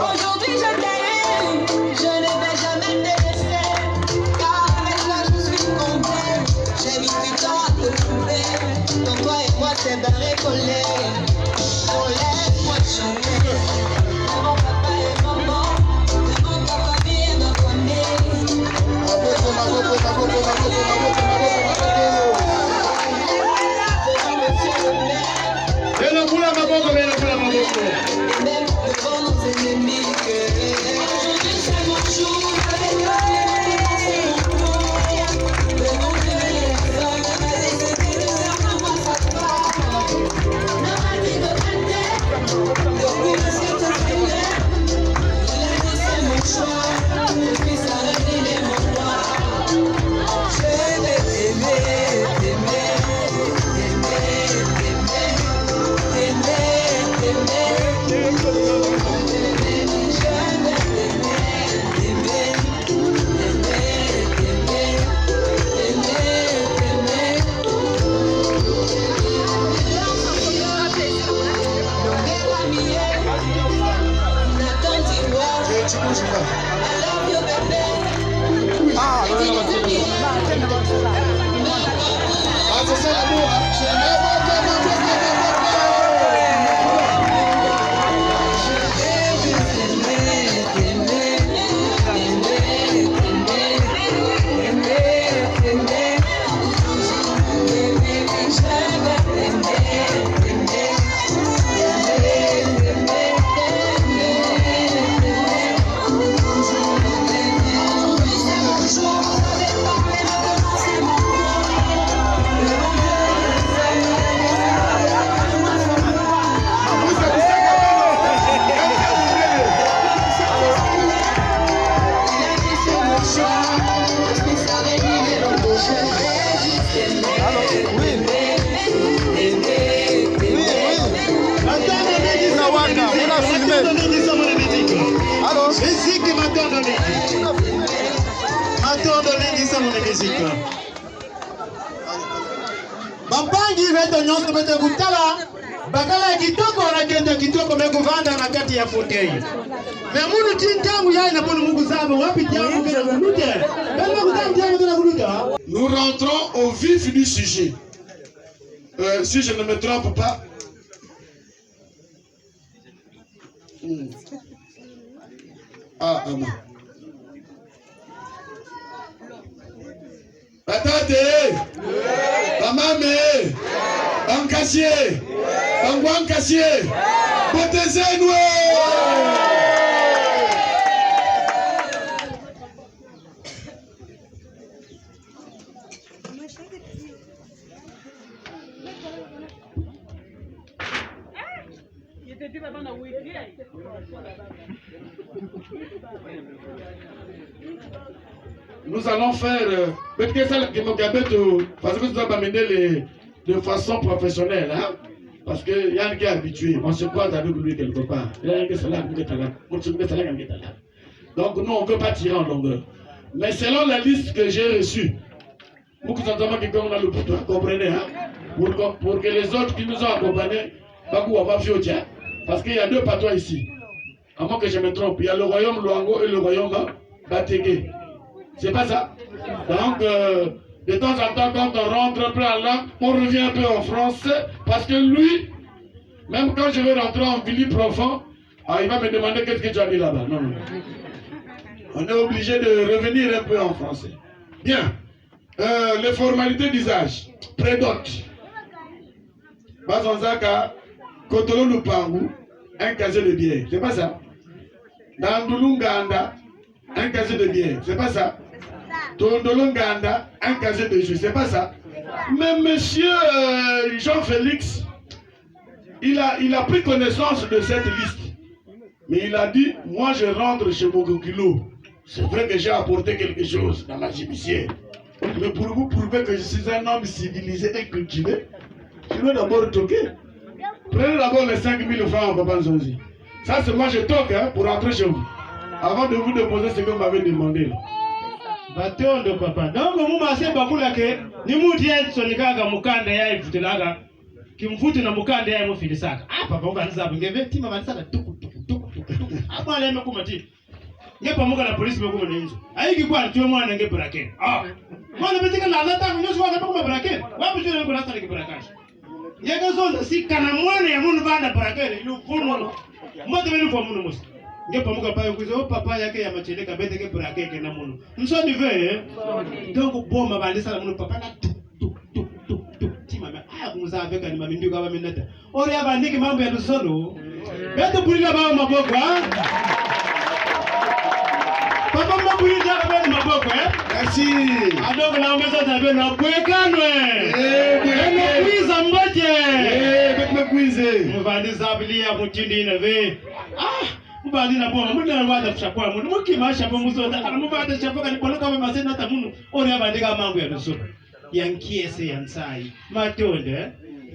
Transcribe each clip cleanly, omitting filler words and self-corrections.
Aujourd'hui je t'aime, je ne vais jamais te laisser, car avec toi je suis comblée. J'ai mis du temps à te trouver, donc toi et moi c'est barré collé. Oh laisse-moi chanter, mon papa et maman, demande ta famille et notre famille. Et même devant nos ennemis, aujourd'hui c'est mon jour, avec toi c'est mon tour. Le nom de personne m'a décidé de faire pour moi sa part. Ne m'a dit de canter, depuis le ciel te seigneur. Il a dit c'est mon choix, depuis sa reine il est mon roi. Je vais t'aimer, t'aimer, t'aimer, t'aimer, t'aimer, t'aimer. Bampangi veto nyonso bete kutala bakala kitoko na kenda kitoko mekuvanda na kati ya fauteuil. Mais munu tintangu yai na ponu Mungu zabo wapi tangu kana kunuta. Kama kutangu tangu kana kunuta. Nous rentrons au vif du sujet. Si je ne me trompe pas. Ah, maman. Patate, Bamame, Bankassier, Bangwankassier, Botezenwe. Nous allons faire peut-être ça parce que nous allons amener de façon professionnelle, hein? Parce que Yann qui est habitué, on se croise avec lui quelque part. Donc nous on ne peut pas tirer en longueur. Mais selon la liste que j'ai reçue, vous comprenez, hein? Pour que les autres qui nous ont accompagnés, parce qu'il y a deux patois ici. À moins que je me trompe, il y a le royaume Luango et le royaume Batégué. C'est pas ça. Donc, de temps en temps, quand on rentre un peu en langue, on revient un peu en français, parce que lui, même quand je vais rentrer en Vili profond, Ah, il va me demander qu'est-ce que tu as dit là-bas. Non, non, non. On est obligé de revenir un peu en français. Bien. Les formalités d'usage. Prédote. Bazonzaka, Kotolo Lupangu, un casier de bière. C'est pas ça. Dandulunganda, un casier de bière. C'est pas ça. Tondolonganda, un casier de jus. C'est pas ça. Mais monsieur Jean-Félix, il a pris connaissance de cette liste. Mais il a dit, moi je rentre chez Mogokilo. C'est vrai que j'ai apporté quelque chose dans ma judiciaire. Mais pour vous prouver que je suis un homme civilisé et cultivé, je dois d'abord toquer. Prenez d'abord les 5 000 francs, Papa Nzonzi. Ça, c'est moi je toque hein, pour rentrer chez vous. Avant de vous déposer ce que vous m'avez demandé. Là. Batondo papa. Donc muma se bakula ke ni muti ya sonikanga mukanda ya ifutelaga. Kimfutu na mukanda ya mufilisaka. Ah papa ubanza ngeve tima banisaka tuku. Apa leme kumati. Ngepa muka na polisi mekuma ninzo. Aiki kwa tuwe mwana nge bracket. Ah. Mwana betika la lata kunyoshi wa kama bracket. Wapi tuwe kuna sasa bracket. Yega zonda si kana mwana ya munu banda bracket ilu funo. Mmoja wenu kwa munu musi. Ngepa muka pa yukuzo papa yake ya macheleka bete ke bracket na munu. Nsoni ve. Donc boma bandisa la munu papa na tima me. Ah kumuza veka ni mamindu kwa minata. Ore abandiki mambo ya lusono. Bete bulila ba maboko ha. Papa mabulija kabeni maboko Merci. Adoko na ongeza tabe na bwekanwe. Mwiza mboje. Betme kwize. Muvandisa bilia mutindi na ve. Ah, muvandi na boma mudana wada kushakwa mundu mukimasha po muzota kana muvanda shafoka ni poloka ba masena ta mundu. Ori abandika mambo ya nusu. Yankiese yansai. Matonde.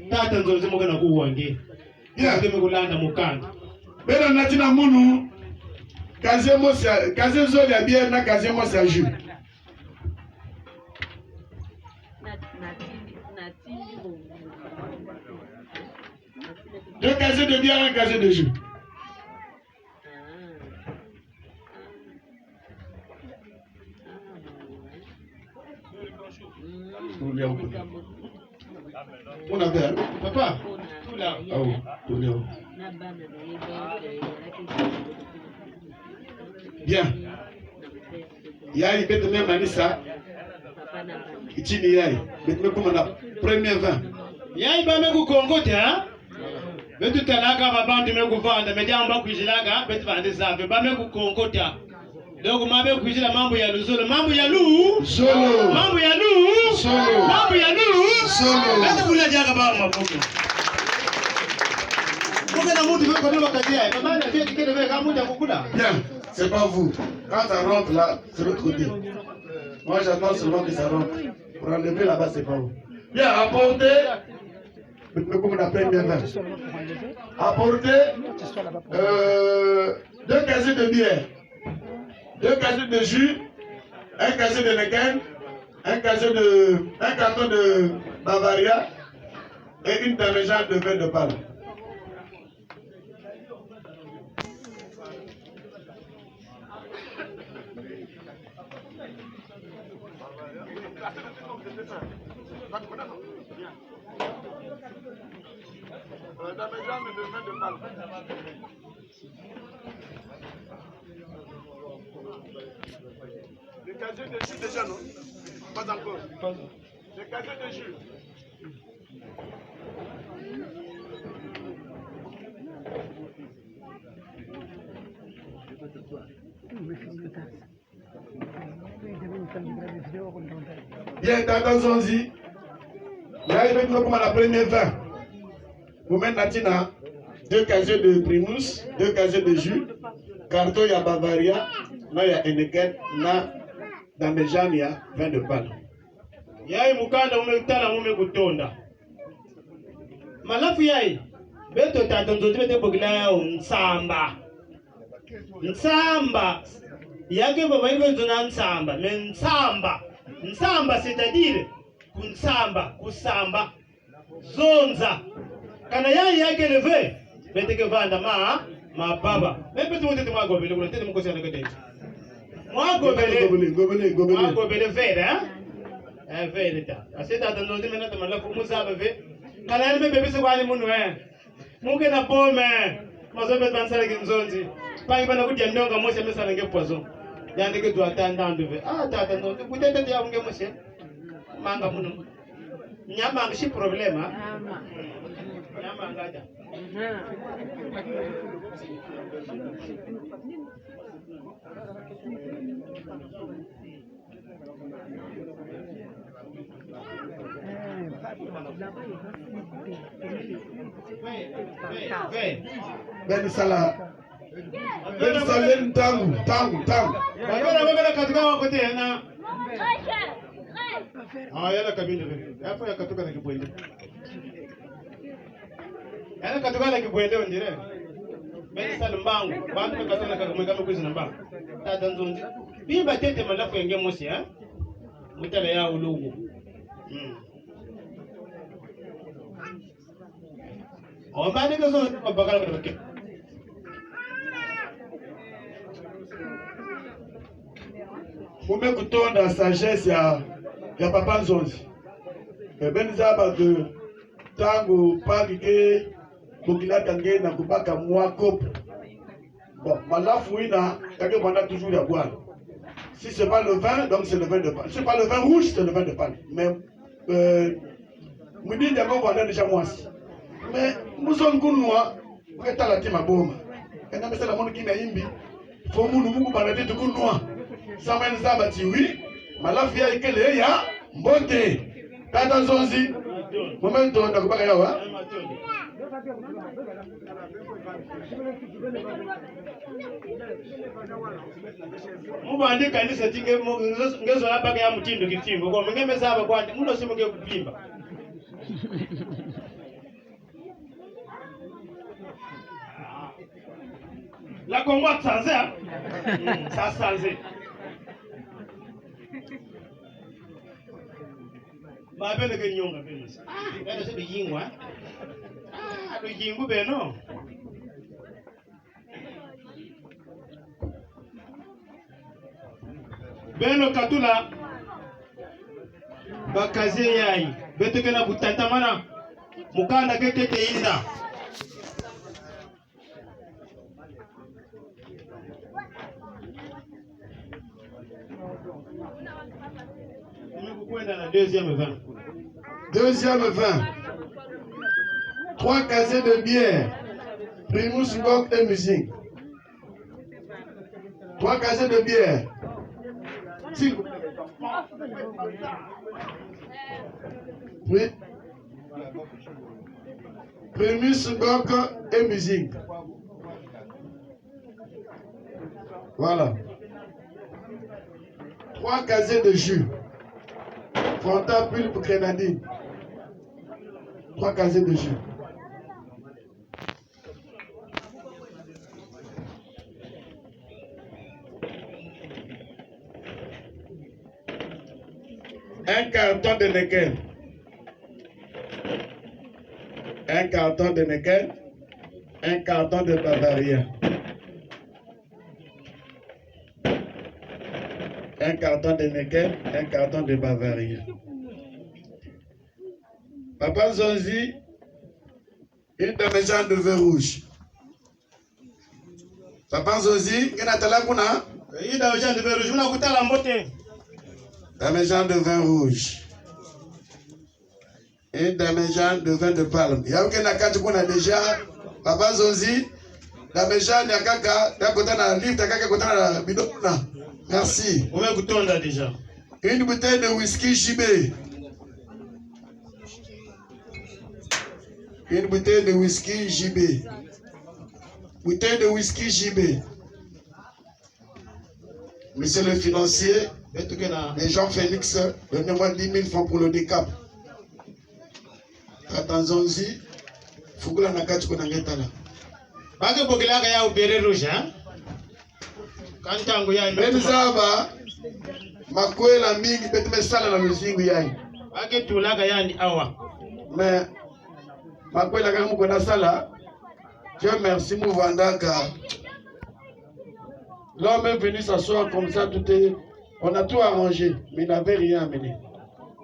Tata nzozi mugana kuwange. Yeah. Kulanda mukanda. Bena natina munu. Kaze zoli ya bière na kaze mosi ya jus. Deux casiers de bière, un casier de jus. On a fait, Papa. ah oui, bien. Yai bête même Manissa. Ichini yai. Bête me comme la première 20. Yai ba me kukongota. Betu talaka babantu me kuvanda mejamba kujilaga betu vande zave ba me kukongota. Dogo mabe kujila mambo ya luzolo, mambo ya lu. Solo. Mambo ya lu. Solo. Mambo ya lu. Solo. Betu kula jaga ba maboko. Pourquoi la montre veut qu'on va cacher? Papa a fait que le gars monte à kukula. Bien, c'est pas vous. Quand ça rentre là, c'est l'autre côté. Moi j'attends seulement que ça rentre. Pour enlever là-bas, c'est pas vous. Bien, apportez. Comme on appelle bien là. Apportez 2 casiers de bière, 2 casiers de jus, un casier de Neken, un carton de Bavaria et une damigeade de vin de palme. Le casier de jus déjà non? Pas encore. Le casier de jus. Bien, Tata Zonzi. Là, il va comme à la première 20. Vous mettez Natina 2 casiers de Primus, 2 casiers de jus, carton ya Bavaria, na ya Heineken, na Damejane ya vin de palme. Yai mukanda umekutala mume kutonda. Malafu yai. Beto tata nzozi bete bogila ya nsamba. Nsamba. Yake baba hivyo zona nsamba. Men nsamba. Nsamba c'est-à-dire kunsamba, kusamba. Zonza. Kana yai yake leve. Bete ke vanda ma baba. Bete mutete mwagobele kuna tete mkosi anakete. Mwagobele vede hein? Vede ta. Ase tata nzozi mena malafu musaba ve. Kana yale bebe se kwani munu Muke na pome. Mazobe bansala kinzonzi. Pangi bana kudia ndonga mose mesala nge poison. Yande ke doit attendre ve. Ah tata non, peut-être ya unge mose. Manga muno. Nyama ngishi problème ha. Nyama ngaja. Ben Salah. Ben Salah tangu. Bagala katika wakote na. Ah yala kabinde vile. Hapo yakatoka na kibwende. Yala katoka na kibwende ndire. Ben Salah mbangu. Bantu kasana kakumeka mkuzi na mbangu. Tata nzonzi. Bimba tete malafu yenge mosi ha. Mutale ya ulugu. On va dire que ça va pas le Mume kutonda sagesse ya papa Nzonzi. Ben zaba de tangu pagi ke bokila tange na kubaka mwa kopo. Bon, malafu ina kage banda toujours ya boire. Si c'est pas le vin, donc c'est le vin de palme. Si c'est pas le vin rouge, c'est le vin de palme. Mais mudi d'abord banda déjà moisi. Mais muzon kunwa uketa la tima boma. Kana mesela monu kimya imbi. Fo munu mungu banda tetu kunwa. Samuel Zabati oui, malafu ya ikele ya mbote. Tata Nzonzi. Momento ndakubaka yawa. Mubandi kanisa tinge ngezo labaka ya mutindo kitimbo kwa mngemeza hapa kwani muno simuge kupimba. La Congo tsanze ha. Sa tsanze. Ba bele ke nyonga bele. Kana se biyingwa. Ah, biyingu beno. Beno katula bakaze yayi beteke na butanta mana mukanda ketete inda Deuxième vin. 3 casiers de bière. Primus, Ngok et musique. 3 casiers de bière. Oui. Primus, Ngok et musique. Voilà. 3 casiers de jus. Fanta, pulpe, grenadine. 3 casiers de jus. Un carton de nickel. Un carton de nickel. Un carton de Bavaria. Un carton de nickel, un carton de Bavaria. Papa Nzonzi, une demi-jean de vin rouge. Papa Nzonzi, il y a kuna? Une demi-jean de vin rouge. Muna kutala mbote. Demi-jean de vin rouge. Une demi-jean de vin de palme. Il y a aucun akati kuna déjà. Papa Nzonzi, demi-jean de kaka, d'akota na livre, d'akaka kota na bidona. Merci. On va goûter déjà. Une bouteille de whisky JB. Une bouteille de whisky JB. Bouteille de whisky JB. Monsieur le financier, les gens Félix, donnez-moi 10 000 francs pour le décap. Attendons-y. Fugula nakati kuna ngetala. Bage bogelaga ya ubere rouge, hein? Kantangu ya Benzaba makwela mingi beti mesala na luzingu yayi. Bage tulaga yani awa. Mais makwela kama mko na sala. Dieu merci Mouvandaka. L'homme est venu s'asseoir comme ça, tout est... On a tout arrangé, mais il n'avait rien amené.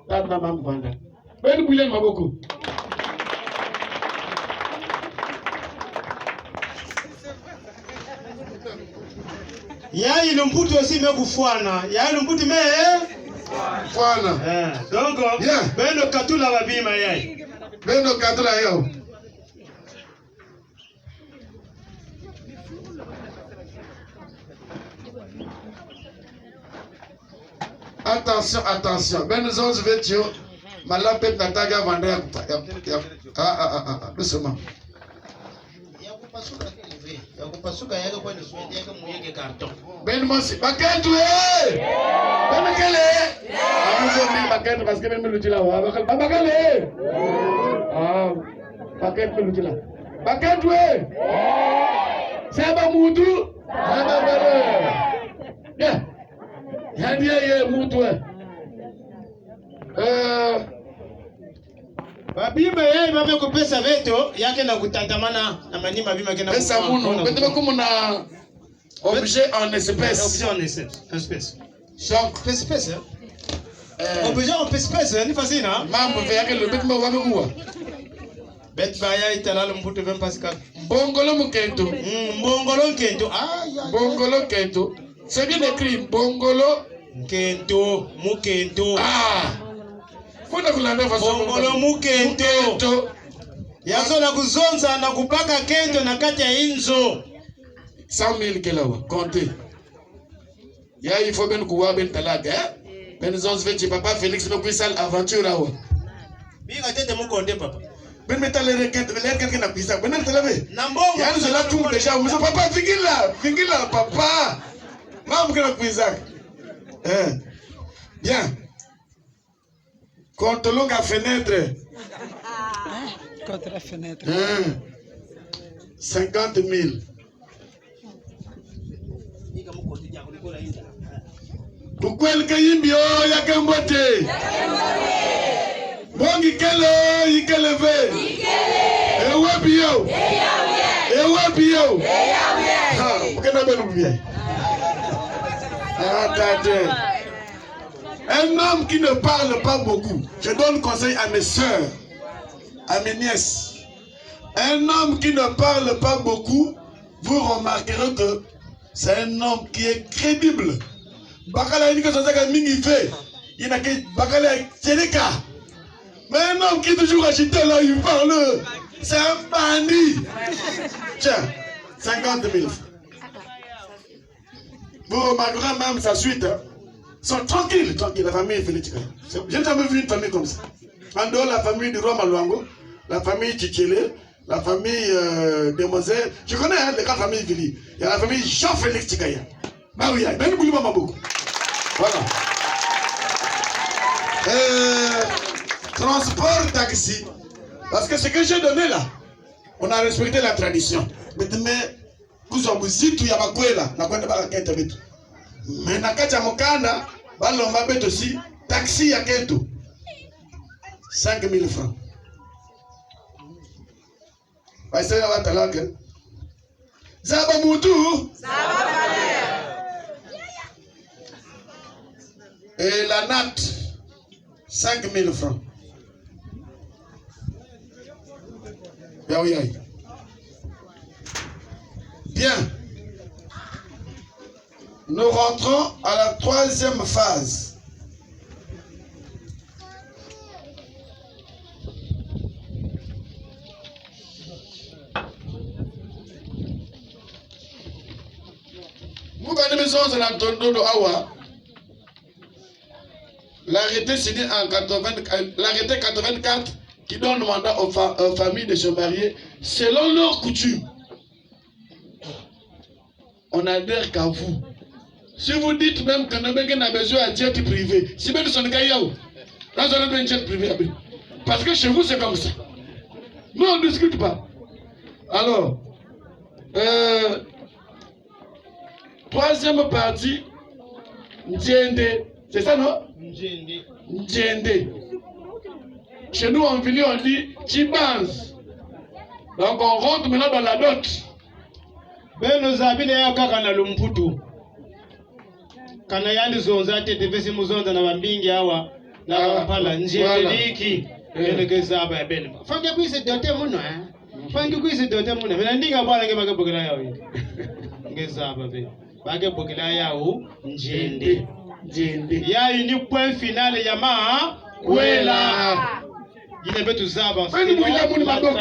Tata Mouvanda. Ben Boulen Maboko. Yai lumputu aussi me kufwana. Yai lumputu me Fwana. Donc Yeah. beno katula babima yai. Beno katula yo. Attention, attention. Ben nous autres vétio. Malapet nataga vandaya. Doucement. Ben Mossi, baketu Ben kele. Amuzo mi baketu parce que même le tila wa bakale. Ah, baketu le tila. Baketu Saba mutu. Saba bale. Yeah. Yadia ye mutu Babima yai bame kupesa veto yake na kutangamana na manima bima kena pesa muno betebe kumuna objet en espèces. Objet en espèce. Donc Espèce. Objet en espèce ni facile hein. mambo yake le betebe wa kuwa. Bet baya itala mputo vem pasika. Bongolo mukento. Mbongolo nkento. Ah ya. Bongolo kento. C'est bien écrit bongolo nkento mukento. Ah. Funa kulanda façon bongolo mukento. Yazo na kuzonza na kupaka kento na kati ya inzo. 100,000 kelawa comptez. Ya il faut ben kuwa ben talaga ben zons vechi papa Félix no kuisal aventure awa. Biga tete mukonde papa. Ben metale quelqu'un na kuisa ben talabe. Na mbongo. Ya nous la tout déjà mais papa fingila papa. Maman que na kuisa. Bien. Contre longue fenêtre. Contre la fenêtre. 50,000. Bukwel kayimbio ya Kambote. Bongi kelo yikeleve. Ewe bio. Ha, mkena benu bien. Attendez. Un homme qui ne parle pas beaucoup. Je donne conseil à mes soeurs, à mes nièces. Un homme qui ne parle pas beaucoup, vous remarquerez que c'est un homme qui est crédible. Bakala dit que c'est mingi fait. Il n'a que Bakala Tcheleka. Mais un homme qui est toujours agité là, il parle. C'est un bandit. Tiens, 50,000. Vous remarquerez même sa suite. Hein. Ils sont tranquilles, la famille est félix. J'ai jamais vu une famille comme ça. En dehors, la famille du roi Maluango, la famille Tchichele, la famille de Moselle. Je connais les 4 familles Vili. Il y a la famille Jean-Félix Tchikaya. Bah oui, il y a Ben Boulima Maboko. Voilà. Transport taxi. Parce que ce que j'ai donné là, on a respecté la tradition. Mais vous avez dit qu'il y a pas quoi là, n'a pas de quête bête. Mais na kacha mokanda, balomba bête aussi, taxi ya kento. 5,000 francs. Parce que va talaka. Zaba mutu. Zaba valeur. Et la natte, 5,000 francs. Bien. Nous rentrons à la 3e phase. L'arrêté signé en 84 qui donne mandat aux familles de se marier selon leurs coutumes. On adhère qu'à vous. Si vous dites même que nous a besoin d'un jet privé, si vous son gaillot, dans un jet privé, parce que chez vous c'est comme ça. Nous on ne discute pas. Alors, 3e partie, Ndjende. C'est ça non? Ndjende. Chez nous en Vili on dit Chibans. Donc on rentre maintenant dans la dot. Beno zabine ya kaka na lumputu. Kana yandi zonza tete vesi muzonza na wambingi hawa na wampala njeliki. Beno kezaba ya beno. Fange kuise dote muno Fange kuise dote muno. Bena ndinga bwana ngema kabogela yawe. Ngezaba beno. bage bokela yao njende. Ya ni point final ya makwela. Yine betu zaba. Beni mwila muni maboko.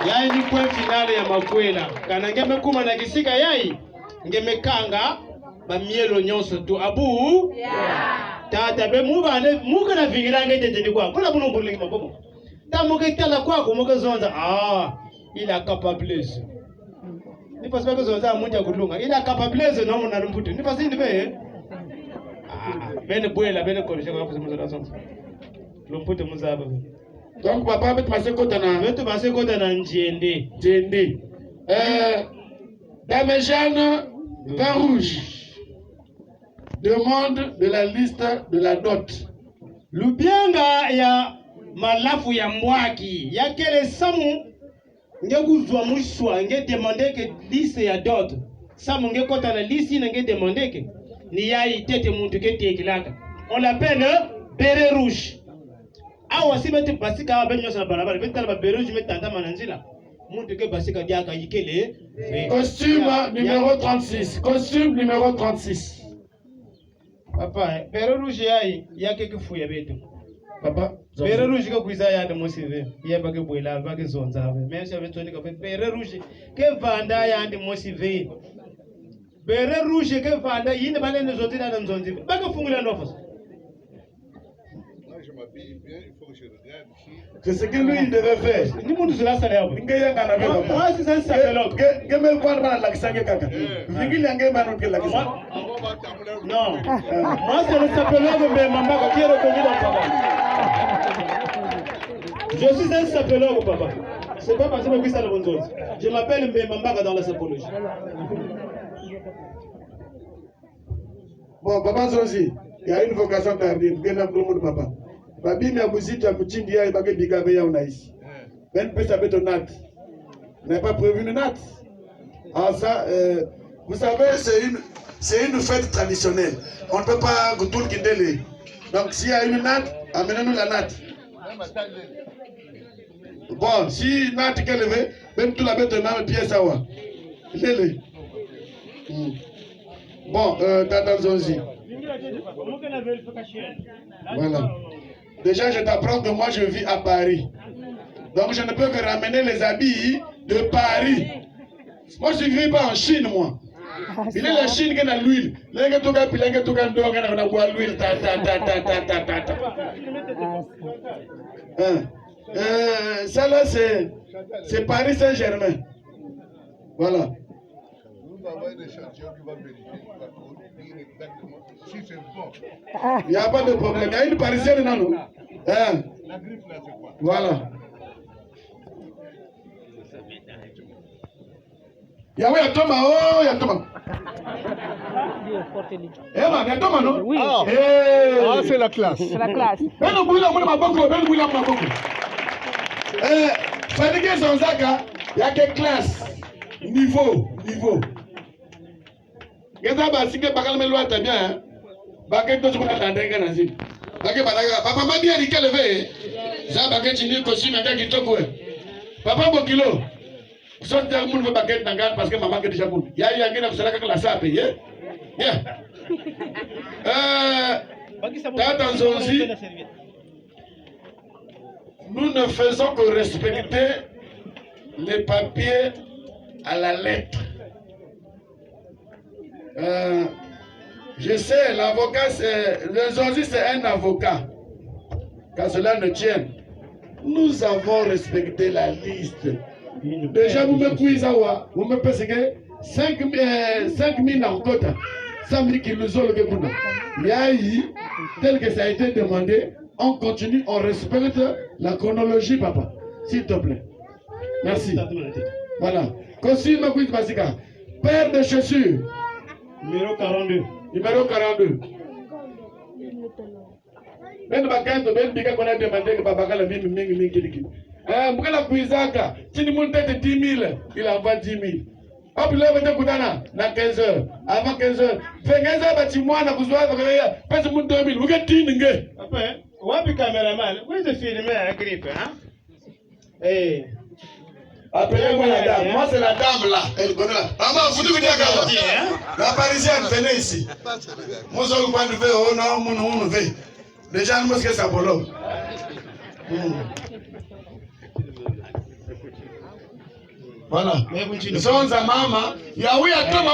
Yai ni point final ya makwela. Kana ngeme kuma na kisika yai. Ngeme kanga ba mielo nyonso tu abu. Tata be mubane muka na vingira ngete ndi kwa. Kuna buno mbulingi maboko. Ta muke tala kwako muke zonza. Ila capability. Nipa sibake zonza munja kulunga. Ila capability no muna mputi. Nipa sindi be. Bene bwela bene kolisha kwa fuzi muzara zonza. Lomputi muzaba. Donc papa betu baseko na njende. Dame Jeanne Vin Rouge demande de la liste de la note. Lubianga ya malafu ya mwaki ya kele samu nge kuzwa mushwa nge demande ke liste ya dot. Samu nge kota na liste na nge demande ke ni yai tete muntu ke tekilaka. On l'appelle béret rouge. Awa si beti basika wa benyo sa barabara beti tala béret rouge metanda mananzila. Muntu ke basika diaka yikele. Costume numéro 36. Costume numéro 36. Papa, béret rouge yai yake kifuya betu. Papa, béret rouge ka kuiza ya de mosive. Ye bage bwela bage zonza. Mais ça veut dire que béret rouge ke vanda ya de mosive. Béret rouge ke vanda yine bale nzonzi na nzonzi. Bage fungula ndofos. Je m'habille bien, il faut que je regarde ici. c'est ce que lui il devait faire. Ni mundu zila sala yabo. Moi c'est ça sapelok. Gemel kwa bana la kisange kaka. Ngili ange bana ke la kisange. Non. Moi c'est le sapelok mais mamba ko qui est reconnu dans papa. Je suis un sapelok papa. C'est pas parce que je suis ça le bon chose. Je m'appelle Mbemamba dans la sapologie. Bon, papa Zozi, il y a une vocation tardive. Gena promo papa. Babi mi abuzita mchindi ya ibage bigabe ya unaisi. Ben pesa beto nat. N'a pas prévu une natte. Ah ça, vous savez, c'est une fête traditionnelle. On ne peut pas tout le kindele. Donc s'il y a une natte, amenez-nous la natte. Bon, si natte qu'elle veut, même tout la bête de pièce à wa. Lele. Bon, Tata Zonzi. Voilà. Déjà, je t'apprends que moi, je vis à Paris. Donc, je ne peux que ramener les habits de Paris. Moi, je ne vis pas en Chine, moi. Il est la Chine qui a l'huile. L'huile. Ça là, c'est Paris Saint-Germain. Voilà. Nous avons un échantillon qui va vérifier, qui va dire exactement si c'est bon. Il n'y a pas de problème. Il y a une parisienne, non? La griffe là, c'est quoi? Voilà. Yahweh, Yatoma, oh, Yatoma. Eh, man, Yatoma, non? Oui. Ah, c'est la classe. C'est la classe. Ben Bouila, mon maboko, Ben Bouila, mon maboko. Fadigue Zonzaga, il y a quelle classe? Niveau. Geza basike bakal melwa tabia, hein? Baguette de seconde tendenge nazi. Baguette balaga. Papa m'a bien dit qu'elle veut. Ça baguette ni costume avec qui toko. Papa Bokilo. Sauf que tout le monde veut baguette nanga parce que maman est déjà bonne. Ya ngena kusala kaka la sape, yeah. Tata Zonzi. Nous ne faisons que respecter les papiers à la lettre. Je sais, l'avocat, le Zonzi, c'est un avocat. Qu'à cela ne tienne. Nous avons respecté la liste. Déjà, vous me cuisez, vous me payez 5 000 en quota. 5 000 qui nous ont le Gabuna. Tel que ça a été demandé, on continue, on respecte la chronologie, papa. S'il te plaît. Merci. Voilà. Costume Quiz Basika. Paire de chaussures. Numéro 42. Numéro 42. Ben Bakanto, Ben Bika qu'on a demandé que Babaka la vie mingi kiki. Mbukala Kuizaka, si ni monte de 10 000, il envoie 10 000. Hop, là, on va Koudana, dans 15 heures. Avant 15 heures. Fait 15 heures, tu moi, na Kouzoua, parce que mon 2000, vous êtes tingue. Après, wapi caméraman, où est-ce filmé à grippe, hein? Eh. Appelez-moi la dame. Moi, c'est la dame là. Elle connaît là. Maman, vous devez dire la Parisienne, venez ici. Moi, je vous parle de oh non, mon veut. Déjà, nous, c'est ça pour l'homme. Voilà. Nous sommes à maman. Yahweh a Thomas.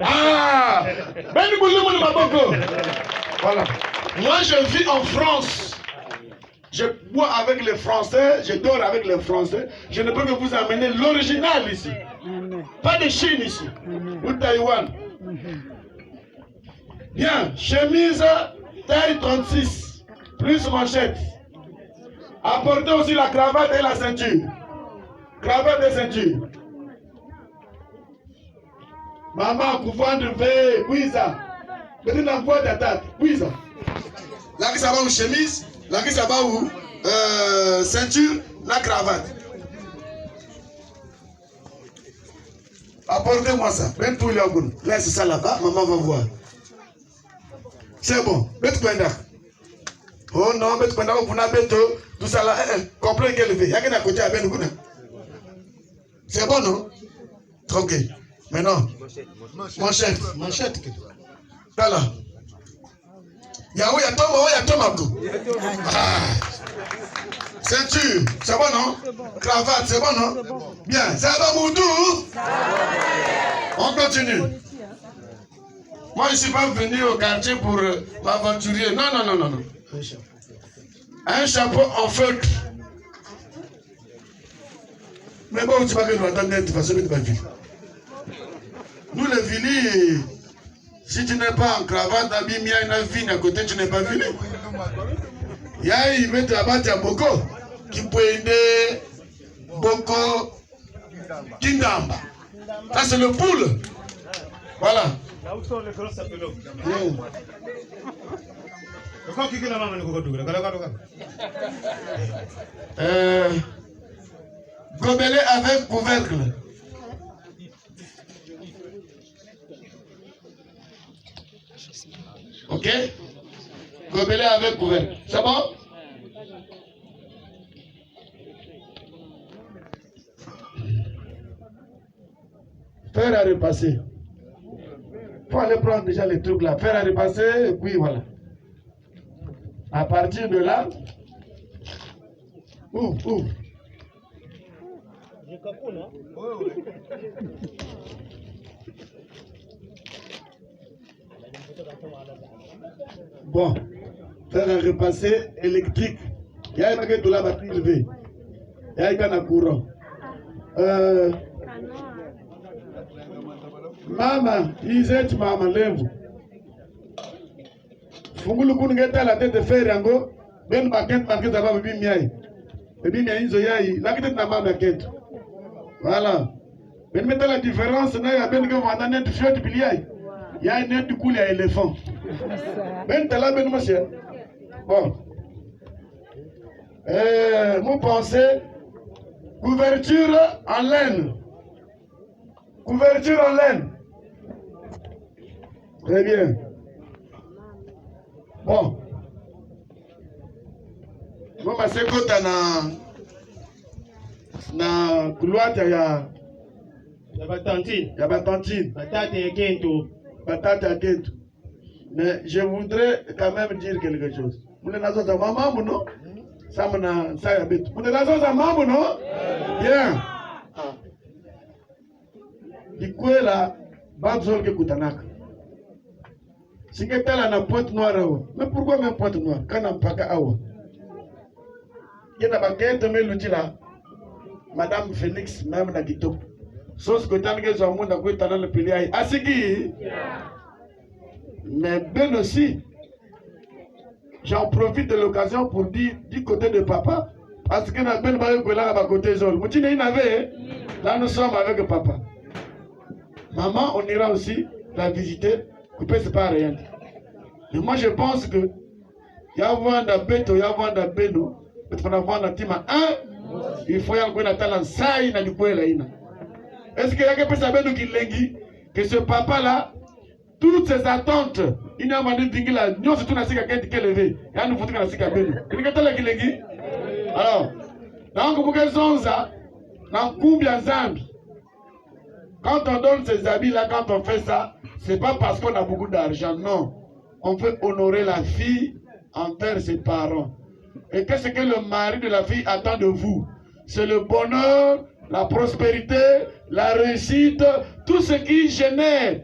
Ah! Ben, voilà. Moi, je vis en France. Je bois avec les Français, je dors avec les Français. Je ne peux que vous amener l'original ici. Pas de Chine ici. Ou Taïwan. Bien, chemise taille 36, plus manchette. Apportez aussi la cravate et la ceinture. Cravate et ceinture. Maman, couvre de Ouiza. Petit la voix d'attaque. Ouiza. Là, qui ça va où chemise? Là, qui ça va où ceinture, la cravate. Apportez-moi ça. Ben tout les laisse ça là-bas, maman va voir. C'est bon. Bet Kwenda. Oh non, Bet Kwenda, vous n'avez pas tout ça là. Comprenez qu'elle fait. Il y a quelqu'un à côté à Ben Kwenda. C'est bon, non? Ok. Maintenant, manchette. Voilà. Yahweh, il y a Thomas. Ceinture, c'est bon, non? Cravate, c'est bon, non? Bien, ça va, Moudou? On continue. Moi, je ne suis pas venu au quartier pour m'aventurer. Non. Un chapeau en feutre. Mais bon, tu vas que nous attendre de façon de ma vie. Nous, les villes, si tu n'es pas en cravate, habillé, il y a une vigne à côté, tu n'es pas venu. Il y a une mettre là-bas, tu as beaucoup. Qui peut aider beaucoup. Kindamba. Ça, c'est le poule. Voilà. Gobelet avec couvercle. Ok? Gobelet avec couvercle. C'est bon? Faire à repasser. Il faut aller prendre déjà les trucs là. Faire à repasser, et puis voilà. À partir de là, ouvre. Bon, faire un repasser électrique. Il y a une de la batterie élevée. Il y a un courant. Maman, Isette, maman, lève. Fungulu kuningeta la tête de fer yango. Ben baket marqué d'abord bibi miaï. Bibi miaï zo yaï. La tête na maman baket. Voilà. Ben mettez la différence. Na ya ben que vanda net fiot biliaï. Ya net du coup les éléphants. Ben tala ben monsieur. Bon. Mon pensée. Couverture en laine. Couverture en laine. Très bien. Bon. Moi, je suis na couloir ya batantine. Ya batantine. Batata ya kento. Mais je voudrais quand même dire quelque chose. Vous n'avez pas de maman, non? Ça m'a ça habite. Vous n'avez pas de maman, non? Bien. Dikwela babzol ke kutanaka. Singetala na pointe noire awa. Mais pourquoi même pointe noire? Kana mpaka awa. Yena bakete me lutila. Madame Félix même na kitoko. Sos kotange zo munda kwetana le piliai. Asigi. Mais ben aussi. J'en profite de l'occasion pour dire du côté de papa parce que na ben ba kwela ba côté zol. Mutine inave. Là nous sommes avec papa. Maman, on ira aussi la visiter, couper c'est pas rien. Mais moi je pense que Yavanda Beto, Yavanda Beno, il faut y avoir un talent ça il a du quoi là. Est-ce qu'il y a quelque chose à Beno qui lengi que ce papa là, toutes ses attentes, il n'a pas dit que là, nous surtout na sika qui est levé, il y a nous foutu na sika Beno. Il y a quelque chose qui lengi. Alors, donc pour que ça Dans combien Zambi? Quand on donne ces habits-là, quand on fait ça, c'est pas parce qu'on a beaucoup d'argent, non. On veut honorer la fille envers ses parents. Et qu'est-ce que le mari de la fille attend de vous? C'est le bonheur, la prospérité, la réussite, tout ce qui génère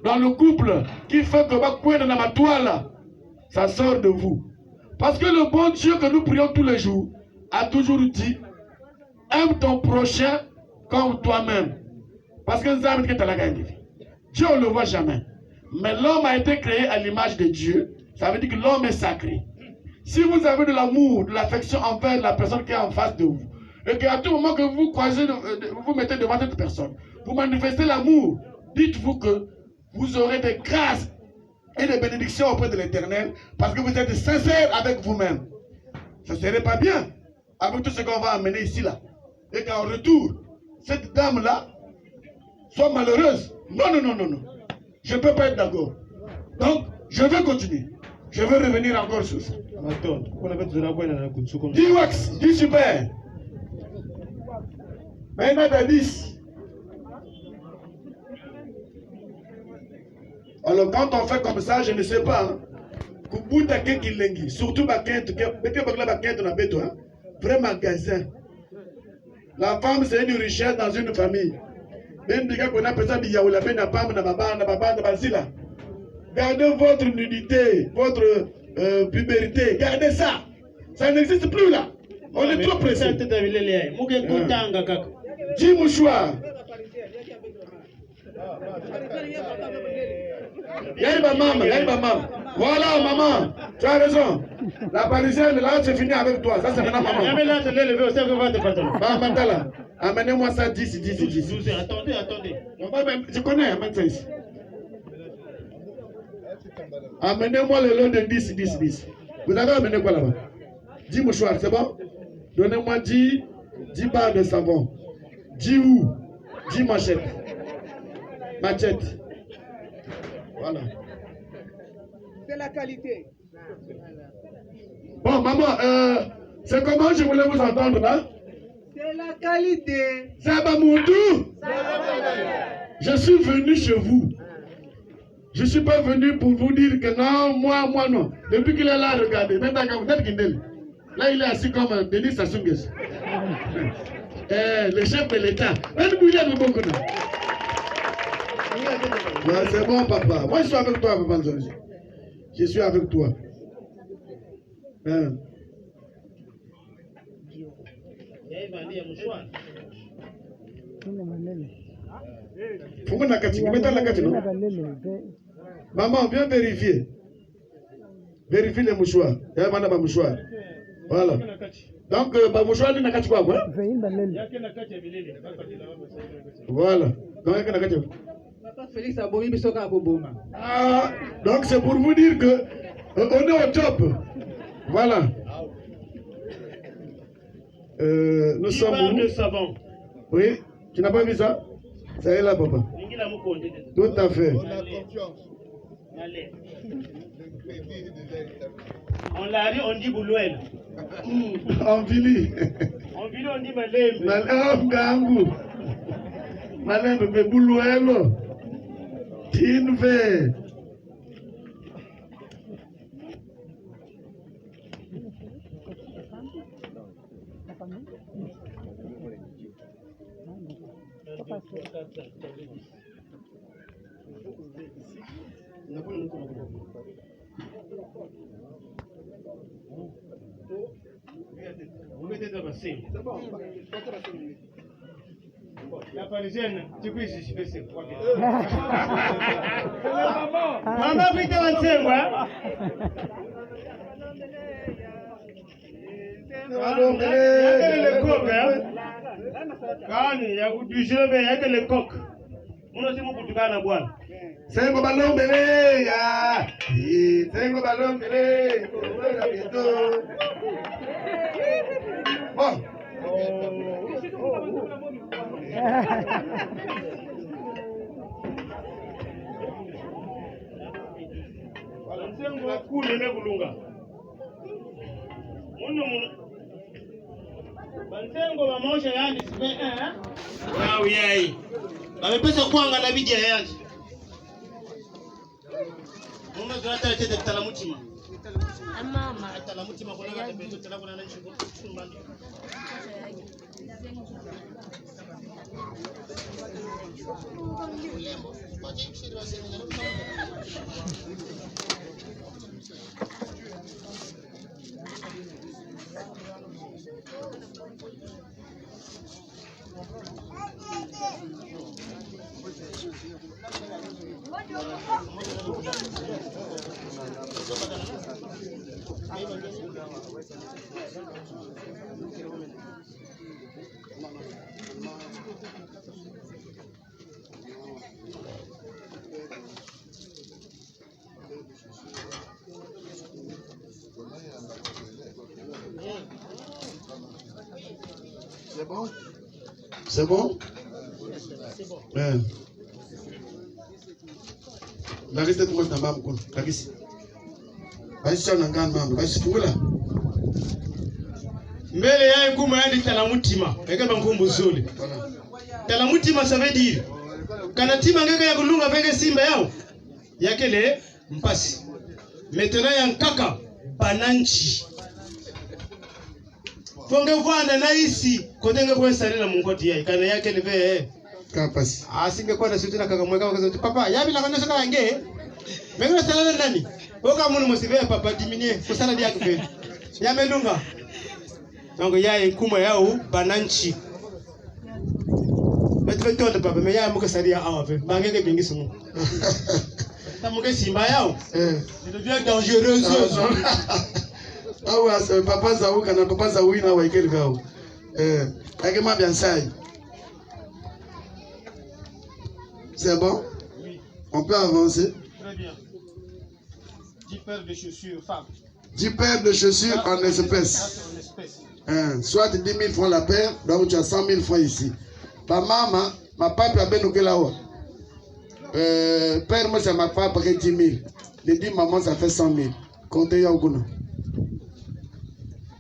dans le couple, qui fait que ma toile, ça sort de vous. Parce que le bon Dieu que nous prions tous les jours a toujours dit, aime ton prochain comme toi-même. Parce que Dieu on ne le voit jamais. Mais l'homme a été créé à l'image de Dieu. Ça veut dire que l'homme est sacré. Si vous avez de l'amour, de l'affection envers la personne qui est en face de vous, et qu'à tout moment que vous croisez, vous vous mettez devant cette personne, vous manifestez l'amour, dites-vous que vous aurez des grâces et des bénédictions auprès de l'Éternel parce que vous êtes sincère avec vous-même. Ça ne serait pas bien avec tout ce qu'on va amener ici là. Et qu'en retour, cette dame-là soit malheureuse. Non, non, non, non, non. Je ne peux pas être d'accord. Donc, je vais continuer. Je vais revenir encore sur ça. Dis wax, dis super. Maintenant, t'as 10. Alors, quand on fait comme ça, je ne sais pas. Surtout, vrai magasin. La femme, c'est une richesse dans une famille. Gardez votre nudité, votre puberté. Gardez ça. Ça n'existe plus là. On est trop pressé. Dis mouchoir. Maman. Voilà, maman. Tu as raison. La parisienne, là, c'est fini avec toi. Ça, c'est maintenant maman. Maman, là. Amenez-moi ça 10. Attendez. Je connais, amène ça ici. Amenez-moi le lot de 10. Vous avez amené quoi là-bas? 10 mouchoirs, c'est bon? Donnez-moi 10 barres de savon. 10 ou 10 machettes. Voilà. C'est la qualité. Bon, maman, c'est comment je voulais vous entendre là? C'est la qualité. Sabamoudou! Je suis venu chez vous. Je ne suis pas venu pour vous dire que non, moi non. Depuis qu'il est là, regardez. Maintenant, quand vous êtes Guindel, là, il est assis comme Denis Sassou Nguesso. Le chef de l'État. C'est bon, papa. Moi, je suis avec toi, papa Nzonzi. Je suis avec toi. Maman, viens vérifier. Vérifie les mouchoirs. Voilà. Donc, mouchoir, il n'y a quoi? Voilà. Ah, donc c'est pour vous dire que on est au top. Voilà. Nous sommes où? Oui. Tu n'as pas vu ça? Ça est là, papa. Tout à fait. On a confiance. On l'a dit, on dit Boulouel. En Vili. En Vili, on dit Malembe. Malembe. Malembe, mais Boulouel. Tinve. Vous mettez dans la scène. La parisienne, tu peux ici, c'est quoi? Maman, vite dans la scène, quoi. Le coq, hein? Quand il y a du jeu, il y a que le coq. On a dit mon coup à boire. Sengo ballon bébé, ya. Sengo ballon bébé. Bon. Sengo cool ne bulunga. Bantengo bamosha yani sibe Yao yai. Amepesa kuanga na bidia yake. Mama tunataka tete talamutima. Mama. Talamutima kuna kata beto talakuna na chumba. C'est bon? C'est bon? Ouais. Lakisi tetu mwezi na mama mkono. Lakisi. Basi chana ngani mama. Basi fungula. Mbele yae kuma yadi talamutima. Ekeba nkumbu zuli. Talamutima ça veut dire kana tima ngeke ya kulunga venge simba yao. Yakele mpasi. Maintenant ya nkaka bananchi. Fonge vwana na isi kotenge kwa salila mungoti yai kana yake live Kapasi. asinge kwa nasuti na kaka mweka kwa papa yabi la kanisa kala nge mengine salala nani oka munu musibe papa diminie kusala dia kufe yamelunga donc yai kuma yao bananchi beto papa me yai muka salia awa bangenge bingi sumu tamuke simba yao c'est devient dangereux. Ah ouais, papa Zaou, quand papa Zaou il a envoyé quelqu'un. Avec moi bien ça. C'est bon? Oui. On peut avancer. Très bien. 10 paires de chaussures, femme. 10 paires de chaussures en espèces. En espèces. Soit 10 000 francs la paire, donc tu as 100 000 francs ici. Ma maman, ma papa a bien nous que là-haut. Père, moi, c'est ma papa qui a 10 000. Les 10 mamans, ça fait 100 000. Comptez au Gouna.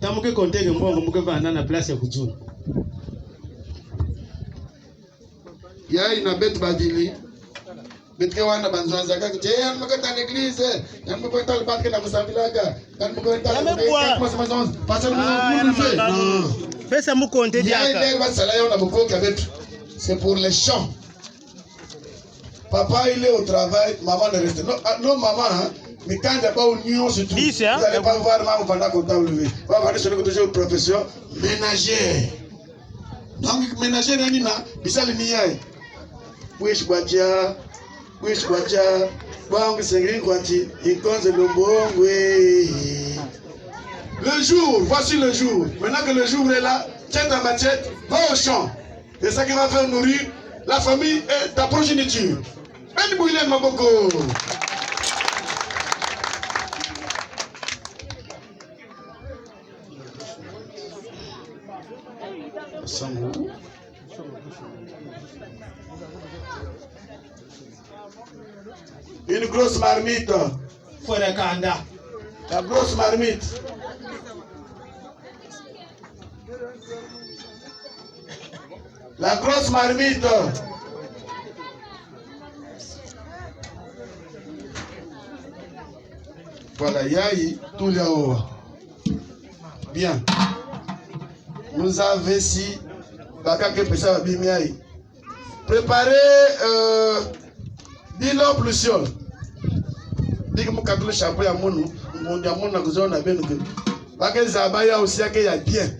Tamuke konte ke mbongo muke vana na place ya kujuna. Ya ina bet badili. Bet ke wana banzwanza kaka je yan makata l'église. Yan mko tal bat ke na musambilaga. Yan mko tal pasal nous fait. Non. Pesa mu konte Ya diaka. ile basala yo na mko kabet. C'est pour les champs. Papa il est au travail, maman ne reste. Non maman hein. Mais quand il n'y a pas union surtout, vous n'allez pas voir maman pendant qu'on t'a levé. Vous allez voir toujours une profession ménagère. Donc ménagère nina, bisali niyae. Wish kwacha, bangu sengri kwati, inkonze lombongwe. Le jour, voici le jour. Maintenant que le jour est là, tiens ta machette, va au champ. C'est ça qui va faire nourrir la famille et ta progéniture. Un bouillon maboko. Une grosse marmite. Fora kanda. La grosse marmite. La grosse marmite. Voilà, Yahi, tout les haut. Bien. Nous avons ici, préparez 10 lots plus sol. Dis que mon le chapeau à mon nom, à zone à bien. Parce que Zabaya aussi, il y a bien.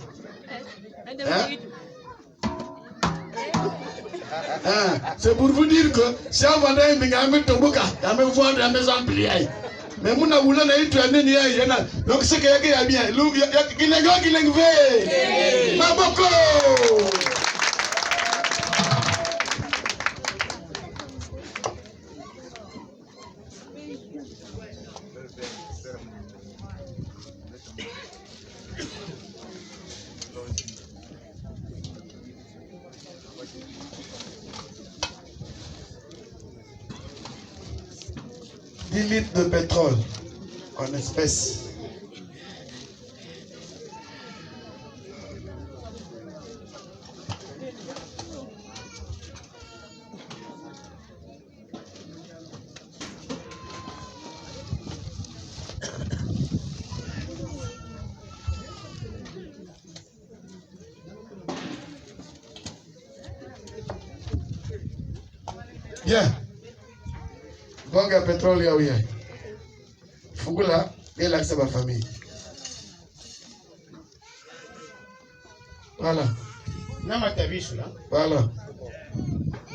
C'est pour vous dire que si on va dans une maison, on va voir la maison pliée. Mais mon amour n'a été un nid. Donc c'est qu'il y a bien. Il est Maboko. Litres de pétrole en espèces. Bien. Bonga pétrole ya uya. Fungula et l'accès à ma famille. Voilà. Nama tabisu là. Voilà.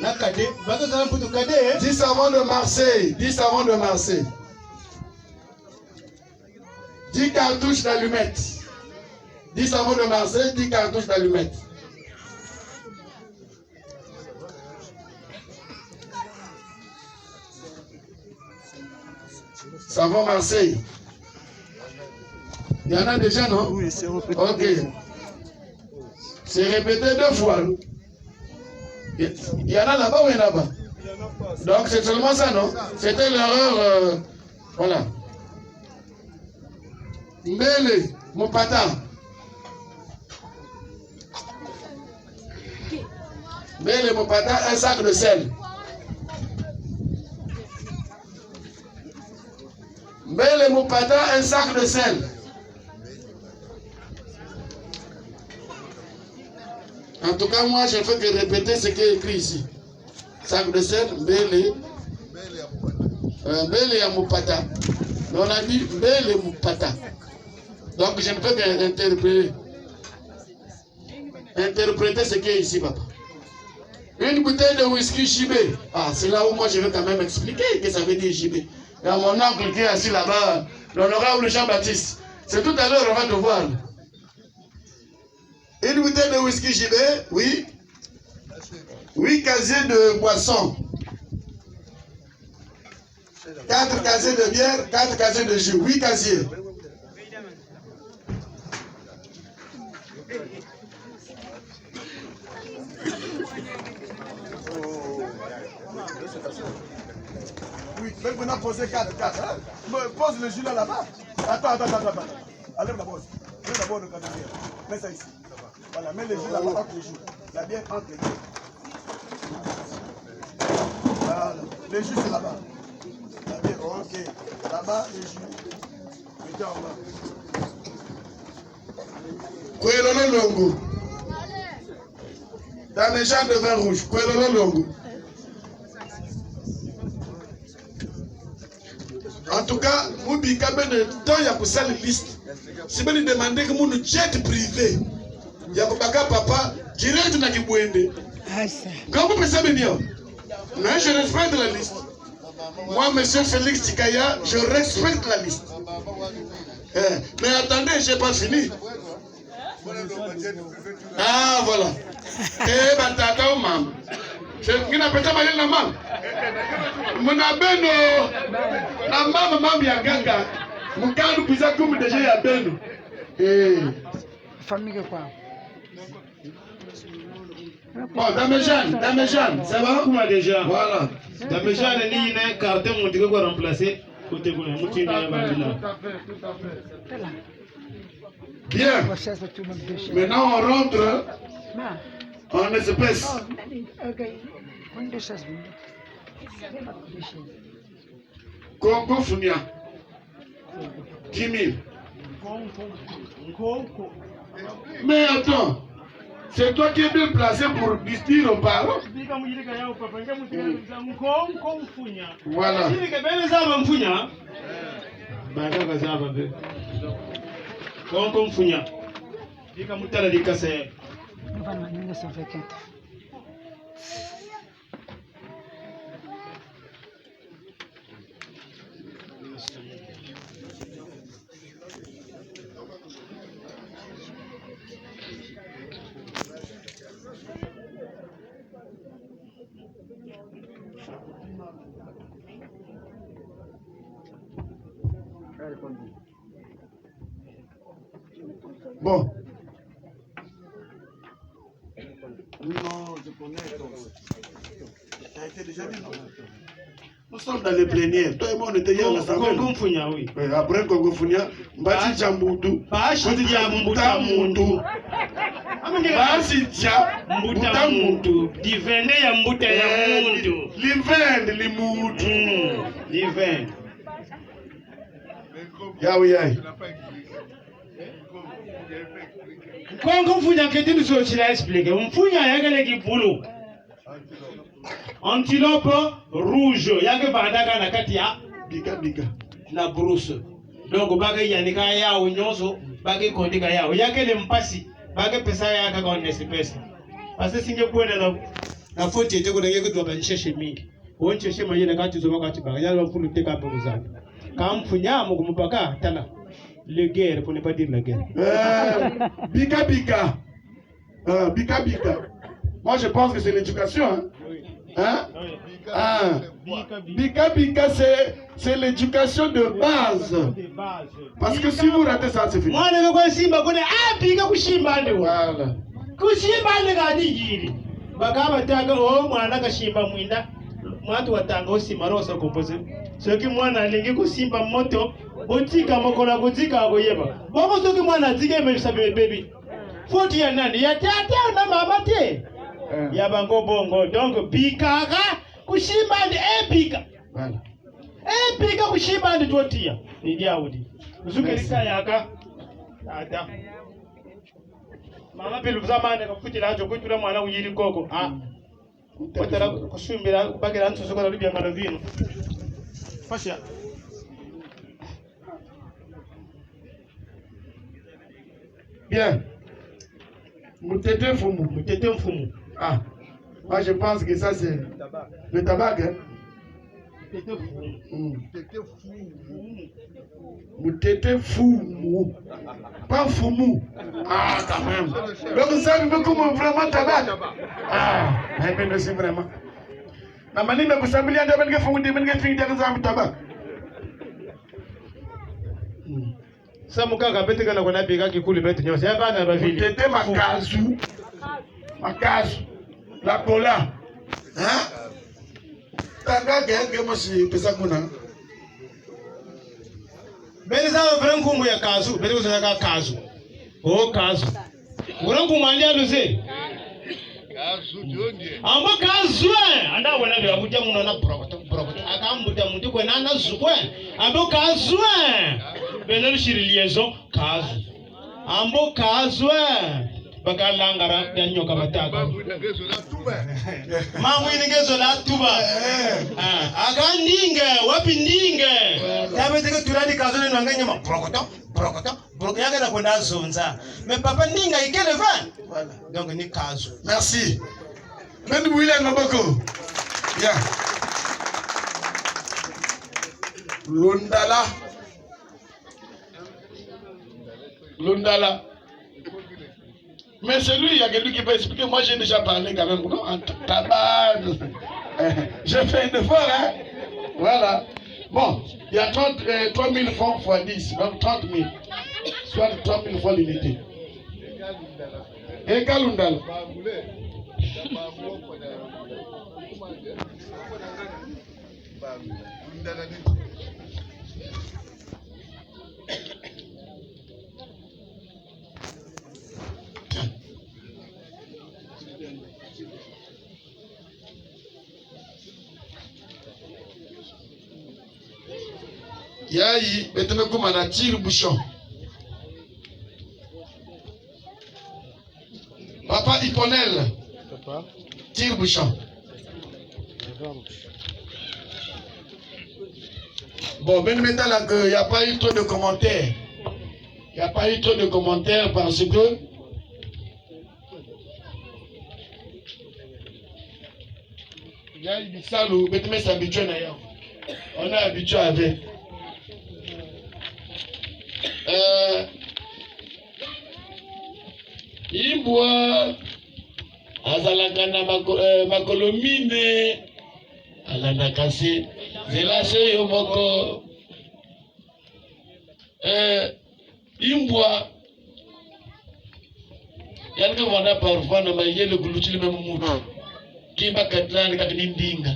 Na kade, bato sana putu kade. 10 savons de Marseille. 10 savons de Marseille. 10 cartouches d'allumettes. 10 savons de Marseille, 10 cartouches d'allumettes. Savon Marseille. Il y en a déjà, non? Oui, c'est répété. Ok. C'est répété 2 fois. Il y en a là-bas ou il y en a là-bas? Donc c'est seulement ça, non? C'était l'erreur. Voilà. Mbele, Mopata. Mbele, Mopata, un sac de sel. Mbele, Mopata, un sac de sel. En tout cas, moi, je fais que répéter ce qui est écrit ici. Sac de sel, Mbele. Mbele ya Mopata. Mais on a dit Mbele Mopata. Donc, je ne peux qu'interpréter ce qui est ici, papa. Une bouteille de whisky Chibé. Ah, c'est là où moi je vais quand même expliquer que ça veut dire Chibé. Il y a mon oncle qui est assis là-bas, l'honorable Jean-Baptiste. C'est tout à l'heure, on va te voir. Une bouteille de whisky Chibé, oui. 8 casiers de boisson. 4 casiers de bière, 4 casiers de jus. 8 casiers. Oui, même maintenant poser 4. Hein? Pose le jus là-bas. Attends. Enlève la pose. Mets d'abord le cadre. Mets ça ici. Voilà, mets le jus là-bas entre les jus. La bière entre les jus. Voilà. Le jus c'est là-bas. La bière, ok. Là-bas, le jus. Mettez en bas. Kwelolo Longo. Dans les champs de vin rouge. Kwelolo Longo. En tout cas, Moubi Kabe de temps, il y a pour ça une liste. Si vous demandez que mon jet privé, il y a pour papa, direct dans Kibouende. Quand vous pensez venir, mais je respecte la liste. Moi, monsieur Félix Tikaya, je respecte la liste. Mais attendez, je n'ai pas fini. Ah, voilà. Eh, batata ou mam. Je n'ai pas mal la mam. Mon abeno. La maman m'a bien ganga. Mon cas nous pisa comme déjà y a beno. Eh. Famille quoi? Bon, Dame Jeanne, ça va? Comment déjà? Voilà. Dame Jeanne ni une carte mon ticket pour remplacer. Côté vous, mon ticket là. Bien. Maintenant on rentre en espèce. Congo Founia. 10 000. Mais attends, c'est toi qui es bien placé pour dire aux parents. Voilà. Bon. Non, je connais. Ça a été déjà dit, non? Nous sommes dans les plénières. Toi et moi, on était hier à l'Assemblée. Congo Founia, oui. Après Congo Founia, Mbati Djamboutou. Bachi Djambouta Moutou. basi tia Mbuta muntu. Divende ya mbuta ya muntu. Livende limutu. Divende. Yawe yai. Kongo mfunya ketini so chila explique. Mfunya yagele kipulu. Antilope rouge yake bandaka na kati ya Bika. na brousse. Donc baga yanika yao nyoso baga kondika yao yake le mpasi baga pesa yake kwa espèce. Parce que singe kwenda na foti yete kuna yeke tuwa bancheshe mingi. Woncheshe mayene kati zo wakati baga yale mfulu teka mbuzani. Kama mfunya mu kumupaka tala. Le guerre pour ne pas dire la guerre. Bika. Bika. Moi je pense que c'est l'éducation hein. Bika, c'est l'éducation de base. Parce que si vous ratez ça, c'est fini. Moi, je vais simba kone bika kushimba ndio. Voilà. Kushimba ndio gadijiri. Bakaba taga mwana kashimba mwinda. Mwatu watanga osimarosa kompoze. Soki mwana alingi kusimba moto, botika mokola kutika agoyeba. Boko soki mwana atige mebisa baby. Foti ya nani? Ya tata na mama te. Ya bango bongo. Donc bikaka kushimba ndi bika. Voilà. Bika kushimba ndi totia. Ni Daudi. Uzukerika yaka. Tata. Mama pelu zamane kafutira hacho kutula mwana uyiri koko. Kutara kusumbira kubagira nso sokora libya ngalo vino. Fasha. Bien. Moutete mfumu. Moi je pense que ça c'est le tabac. Hein? Moutete fumu. Pas fumu. Quand même. Donc vous savez comment vraiment tabac. Mais c'est vraiment. Na manime kusambilia ndio benga fumu ndio benga fingi ndio za tabac. Samukaka bete kana kona bega kikuli bete nyose yakana bavili. Moutete makazu. La cola. Hein? Tanga genge mosi pesa kuna. Bele za vrankungu ya kazu, bele kuzaka kazu. Kazu. Urankungu andi aluze. Kazu jonge. Amba kazu anda wala bya kujya muno na brokota. Akambuta muntu kwena na zukwe. Amba kazu. Bele shiri liaison kazu. Ambo kazu. Bakalangara ya nyoka mataka. Mambo ingezo la tuba. Akandinge, wapi ndinge? Yabeteke turani kazone nwanganya maprokota. Yake na kwenda zonza. Mais papa ndinga ikele va. Voilà. Donc ni kazu. Merci. Meni bouile ngoboko. Bien. Lundala. Mais celui, il y a quelqu'un qui peut expliquer. Moi, j'ai déjà parlé quand même. Non, en tabac. J'ai fait un effort, hein. Voilà. Bon, il y a 3 000 francs fois 10, donc 30 000. Soit 3 000 fois l'unité. Et Kalundal. Yayi beteme kuma na tire bouchon. Papa Iponel. Tire bouchon. Bon, ben maintenant là qu'il n'y a pas eu trop de commentaires. Il n'y a pas eu trop de commentaires parce que Yayi bisalu beteme s'habituer na yo. On est habitué avec. Imbwa azalaka na makolomine alandaka se zela se yo moko. Imbwa yalika wana parfois na mayele kuluchili memu mutu kimba katlani kakinindinga.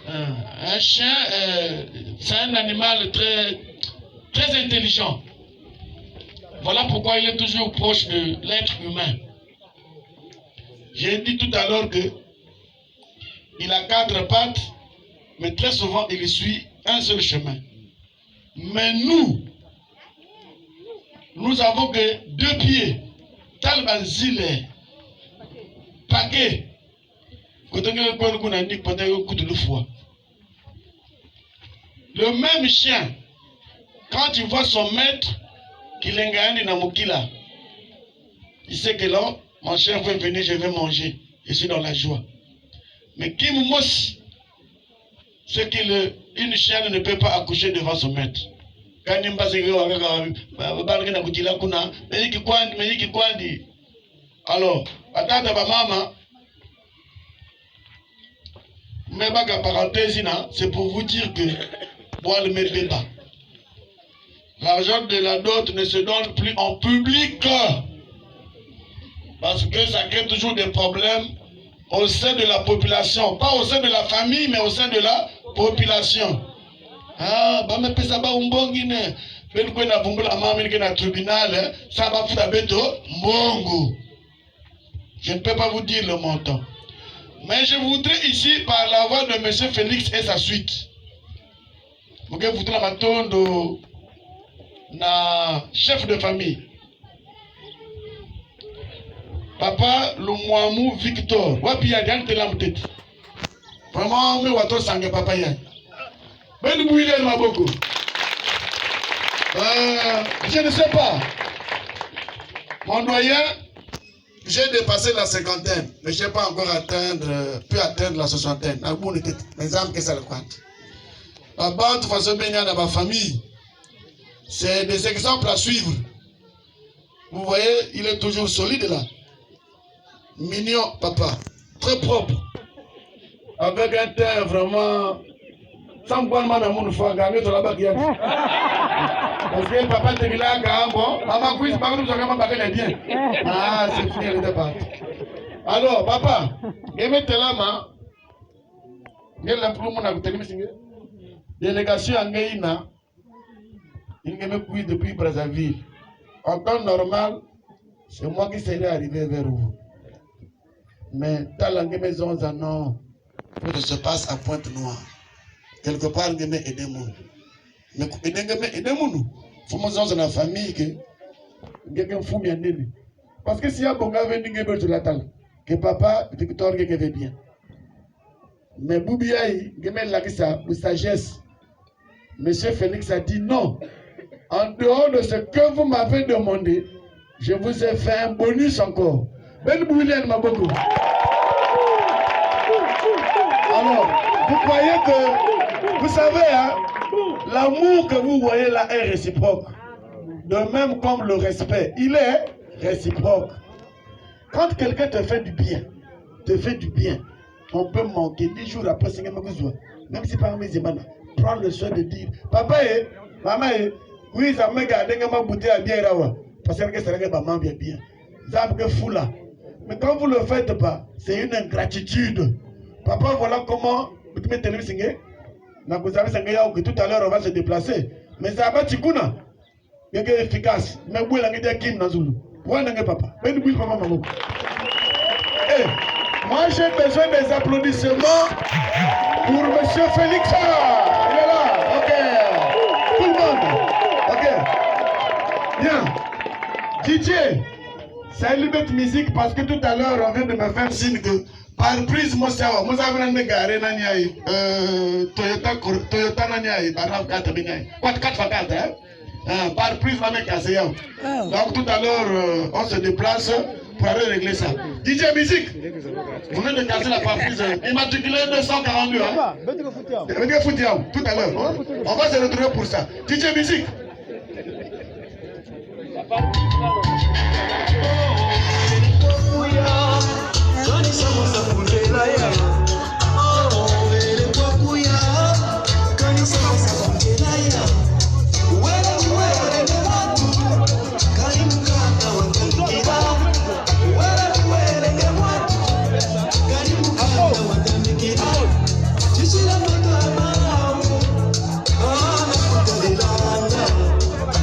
Un chien, c'est un animal très intelligent. Voilà pourquoi il est toujours proche de l'être humain. J'ai dit tout à l'heure que il a 4 pattes, mais très souvent il suit un seul chemin. Mais nous avons que 2 pieds. Tal bazile, paquet. Le même chien, quand il voit son maître, qu'il est gagné dans Mokila, il sait que là, mon chien veut venir, je vais manger. Je suis dans la joie. Mais Kim Mossi, c'est qu'une chienne ne peut pas accoucher devant son maître. Quand il passe, alors, c'est pour vous dire que l'argent de la dot ne se donne plus en public parce que ça crée toujours des problèmes au sein de la population, pas au sein de la famille, mais au sein de la population. Ah, bah mais ça va umbongine. Ben quoi na bumbula mama ni na tribunal, ça va foutre beto mbongo. Je ne peux pas vous dire le montant. Mais je voudrais ici, par la voix de M. Félix et sa suite, vous voudrez la matondo na chef de famille. Papa Lumwamu Victor, wapi ya diante la mtete. Vraiment, me wato sangue papa ya. Ben bouillir ma beaucoup. Je ne sais pas. Mon doyen, j'ai dépassé la 50aine, mais je n'ai pas encore pu atteindre la 60aine. Les âmes que ça le compte. La bande de façon baignade dans ma famille, c'est des exemples à suivre. Vous voyez, il est toujours solide là. Mignon, papa. Très propre. Avec un teint vraiment. Sans quoi, ma maman, il faut gagner sur la bague. Parce que papa te dit là, bon, maman, quiz, par contre, nous avons les biens. Ah, c'est fini le débat. Alors, papa, et maintenant là, il y a la délégation en Gaïna, il y a eu depuis Brazzaville. En temps normal, c'est moi qui serais arrivé vers vous. Mais dans la maison, non, tout se passe à Pointe-Noire. Quelque part, il y a des gens. Mais il y a des gens. Il faut que dans la famille que fou bien. Parce que si y a bon gars venu sur la table, que papa Victor veut bien. Mais Boubiaï, il y a ça, pour sagesse. Monsieur Félix a dit non. En dehors de ce que vous m'avez demandé, je vous ai fait un bonus encore. Ben Bouillen m'a beaucoup. Alors, vous croyez que, vous savez, hein, l'amour que vous voyez là est réciproque. De même comme le respect, il est réciproque. Quand quelqu'un te fait du bien, on peut manquer 10 jours après, c'est même si par mes émanes, prendre le soin de dire, papa, maman, oui, ça m'a gardé ma bouteille à bien, parce que ça regarde maman bien. Ça me fou là. Mais quand vous ne le faites pas, c'est une ingratitude. Papa, voilà comment vous mettez le singé. Vous avez que tout à l'heure on va se déplacer. Mais ça va tikuna. Il est efficace. Mais vous l'avez dit Kim Nazulu. Vous n'avez papa. Moi j'ai besoin des applaudissements pour Monsieur Félix. Il est là. Ok. Tout le monde. Ok. Bien. DJ. Ça limite musique parce que tout à l'heure on vient de me faire signe que par prise moi avons un garé naniaï Toyota naniaï par 4 binaï 4x4 hein par prise la mec assez donc tout à l'heure on se déplace pour aller régler ça. DJ musique on vient de casser la prise immatriculé 242 hein tout à l'heure on va se retrouver pour ça. DJ musique.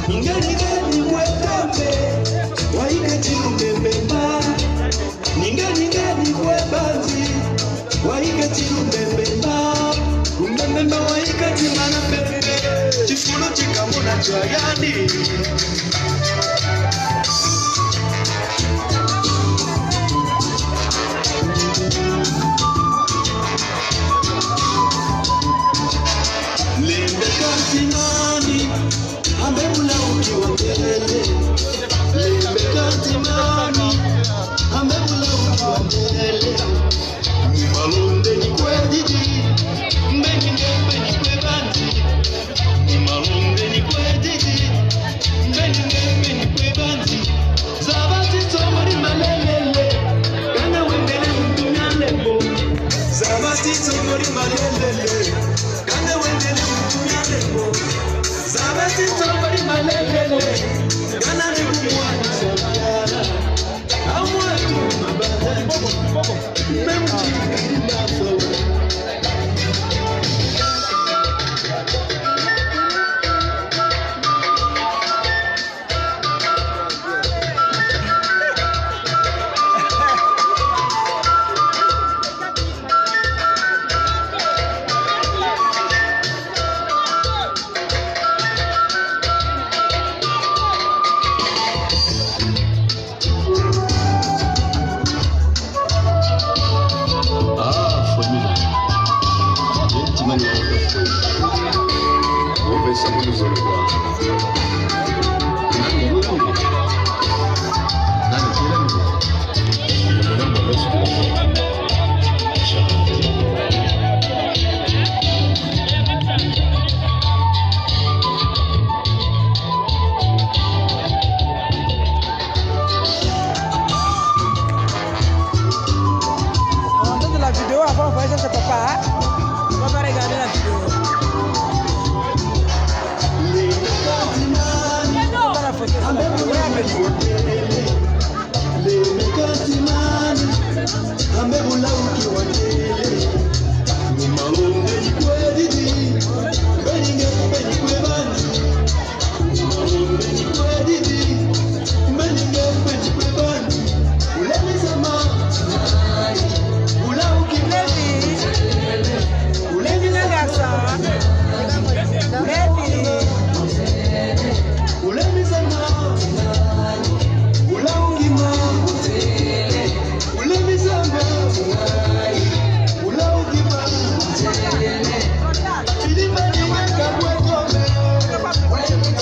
Ingeni Jayani. Lembe katimani, amebula ukiwa mbele. Lembe katimani, amebula ukiwa mbele. Malonde ni kwedidi, mbeni ni kwebandi. Malonde ni kwedidi, mbeni ni kwebandi. Zabati tomori malelele, kana wendele mtumya lebo. Zabati tomori malelele.